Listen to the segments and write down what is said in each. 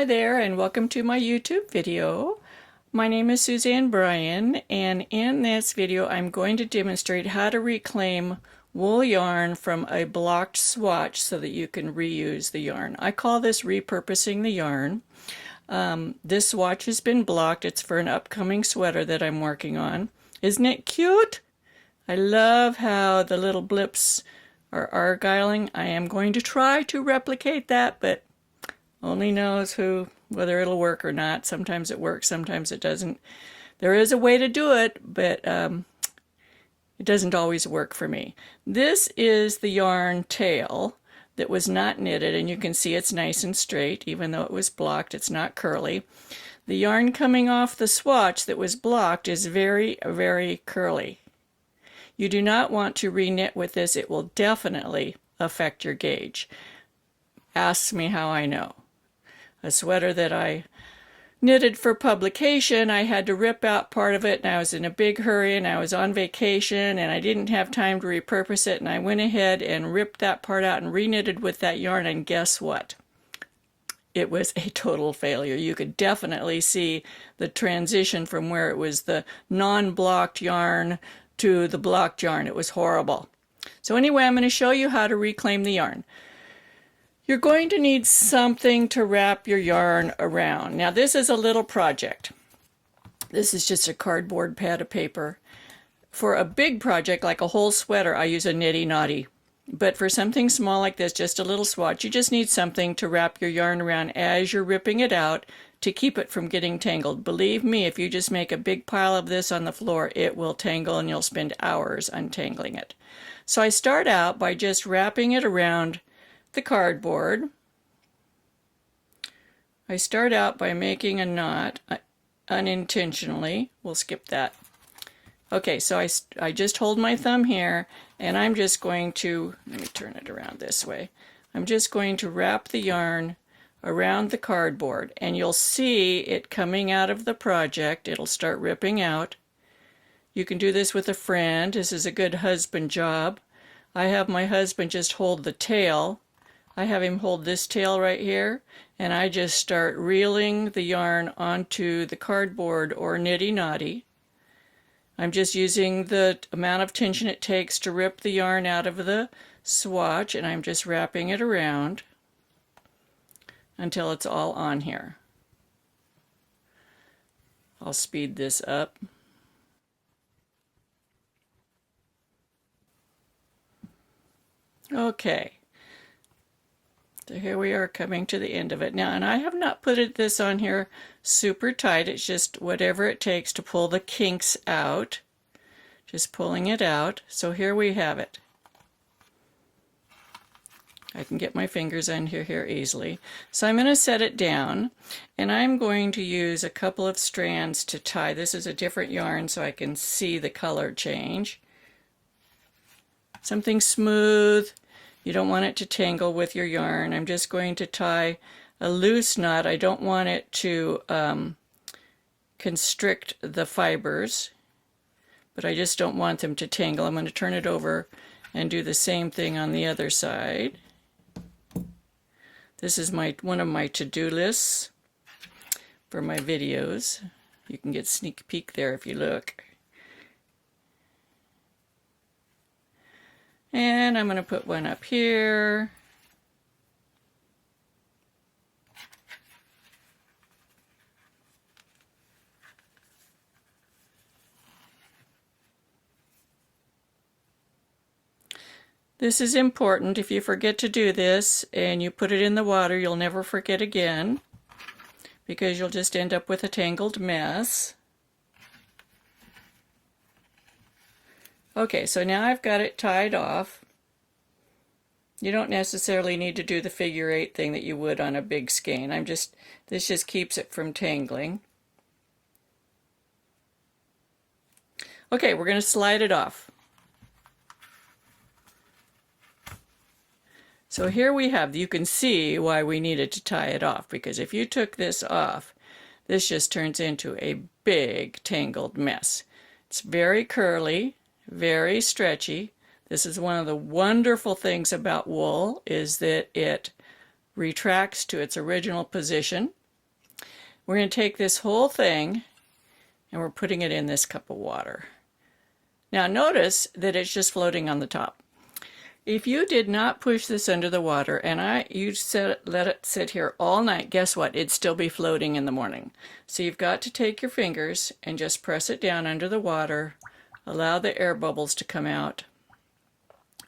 there, and welcome to my YouTube video. My name is Suzanne Bryan, and in this video I'm going to demonstrate how to reclaim wool yarn from a blocked swatch so that you can reuse the yarn. I call this repurposing the yarn. This swatch has been blocked. It's for an upcoming sweater that I'm working on. Isn't it cute? I love how the little blips are argyling. I am going to try to replicate that, but only knows whether it'll work or not. Sometimes it works, sometimes it doesn't. There is a way to do it, but it doesn't always work for me. This is the yarn tail that was not knitted, and you can see it's nice and straight, even though it was blocked. It's not curly. The yarn coming off the swatch that was blocked is very, very curly. You do not want to reknit with this. It will definitely affect your gauge. Ask me how I know. A sweater that I knitted for publication, I had to rip out part of it, and I was in a big hurry, and I was on vacation, and I didn't have time to repurpose it, and I went ahead and ripped that part out and reknitted with that yarn, and guess what? It was a total failure. You could definitely see the transition from where it was the non-blocked yarn to the blocked yarn. It was horrible. So anyway, I'm going to show you how to reclaim the yarn. You're going to need something to wrap your yarn around. Now this is a little project. This is just a cardboard pad of paper. For a big project like a whole sweater, I use a nitty knotty. But for something small like this, just a little swatch, you just need something to wrap your yarn around as you're ripping it out to keep it from getting tangled. Believe me, if you just make a big pile of this on the floor, it will tangle and you'll spend hours untangling it. So I start out by just wrapping it around the cardboard. I start out by making a knot unintentionally. We'll skip that. Okay, so I just hold my thumb here, and I'm just going to, let me turn it around this way. I'm just going to wrap the yarn around the cardboard, and you'll see it coming out of the project. It'll start ripping out. You can do this with a friend. This is a good husband job. I have my husband just hold the tail. I have him hold this tail right here, and I just start reeling the yarn onto the cardboard or nitty knotty. I'm just using the amount of tension it takes to rip the yarn out of the swatch, and I'm just wrapping it around until it's all on here. I'll speed this up. Okay. So here we are coming to the end of it now, and I have not put this on here super tight. It's just whatever it takes to pull the kinks out. Just pulling it out. So here we have it. I can get my fingers under here easily. So I'm going to set it down, and I'm going to use a couple of strands to tie. This is a different yarn so I can see the color change. Something smooth. You don't want it to tangle with your yarn. I'm just going to tie a loose knot. I don't want it to constrict the fibers, but I just don't want them to tangle. I'm going to turn it over and do the same thing on the other side. This is one of my to-do lists for my videos. You can get a sneak peek there if you look. And I'm going to put one up here. This is important. If you forget to do this and you put it in the water, you'll never forget again, because you'll just end up with a tangled mess. Okay, so now I've got it tied off. You don't necessarily need to do the figure 8 thing that you would on a big skein. This just keeps it from tangling. Okay, we're going to slide it off. So here we have, you can see why we needed to tie it off, because if you took this off, this just turns into a big tangled mess. It's very curly, very stretchy. This is one of the wonderful things about wool, is that it retracts to its original position. We're going to take this whole thing and we're putting it in this cup of water. Now notice that it's just floating on the top. If you did not push this under the water and let it sit here all night, guess what? It'd still be floating in the morning. So you've got to take your fingers and just press it down under the water. Allow the air bubbles to come out.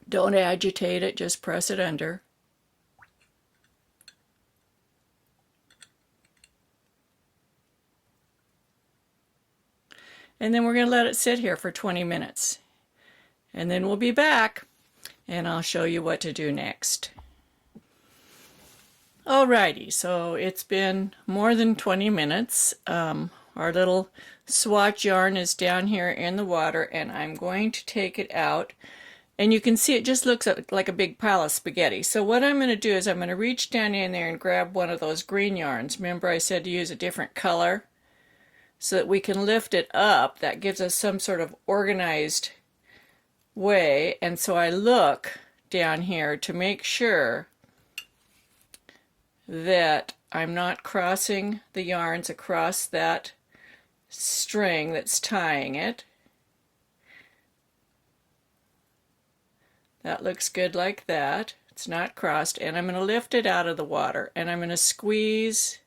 Don't agitate it, just press it under. And then we're going to let it sit here for 20 minutes. And then we'll be back and I'll show you what to do next. Alrighty, so it's been more than 20 minutes. Our little Swatch yarn is down here in the water and I'm going to take it out. And you can see it just looks like a big pile of spaghetti. So what I'm going to do is I'm going to reach down in there and grab one of those green yarns. Remember I said to use a different color so that we can lift it up. That gives us some sort of organized way. And so I look down here to make sure that I'm not crossing the yarns across that string that's tying it. That looks good like that. It's not crossed, and I'm going to lift it out of the water and I'm going to squeeze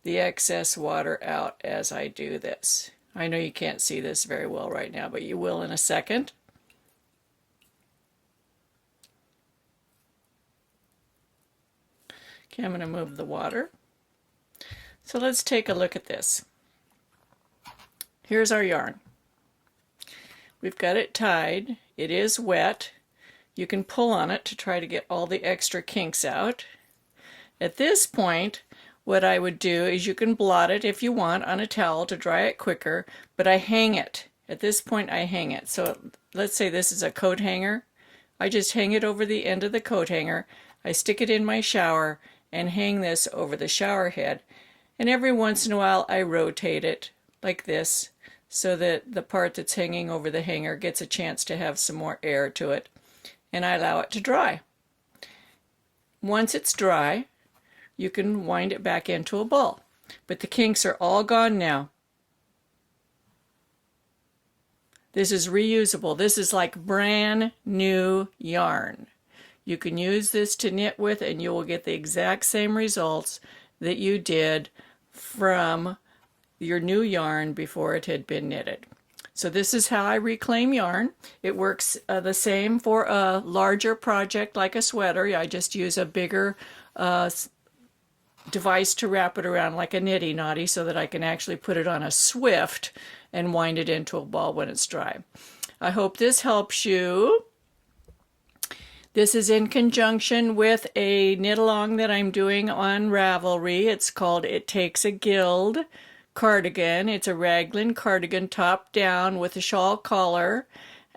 the excess water out as I do this. I know you can't see this very well right now, but you will in a second. Okay, I'm going to move the water. So let's take a look at this. Here's our yarn. We've got it tied. It is wet. You can pull on it to try to get all the extra kinks out. At this point, what I would do is you can blot it if you want on a towel to dry it quicker, but I hang it. At this point I hang it. So let's say this is a coat hanger. I just hang it over the end of the coat hanger. I stick it in my shower and hang this over the shower head. And every once in a while I rotate it like this so that the part that's hanging over the hanger gets a chance to have some more air to it. And I allow it to dry. Once it's dry, you can wind it back into a ball. But the kinks are all gone now. This is reusable. This is like brand new yarn. You can use this to knit with and you will get the exact same results that you did from your new yarn before it had been knitted. So this is how I reclaim yarn. It works the same for a larger project like a sweater. I just use a bigger device to wrap it around like a nitty knotty so that I can actually put it on a swift and wind it into a ball when it's dry. I hope this helps you. This is in conjunction with a knit along that I'm doing on Ravelry. It's called It Takes a Guild cardigan. It's a raglan cardigan top down with a shawl collar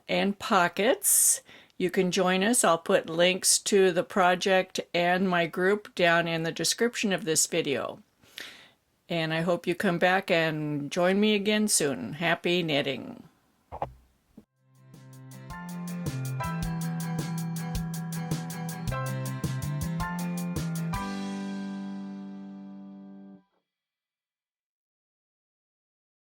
and pockets. You can join us. I'll put links to the project and my group down in the description of this video. And I hope you come back and join me again soon. Happy knitting!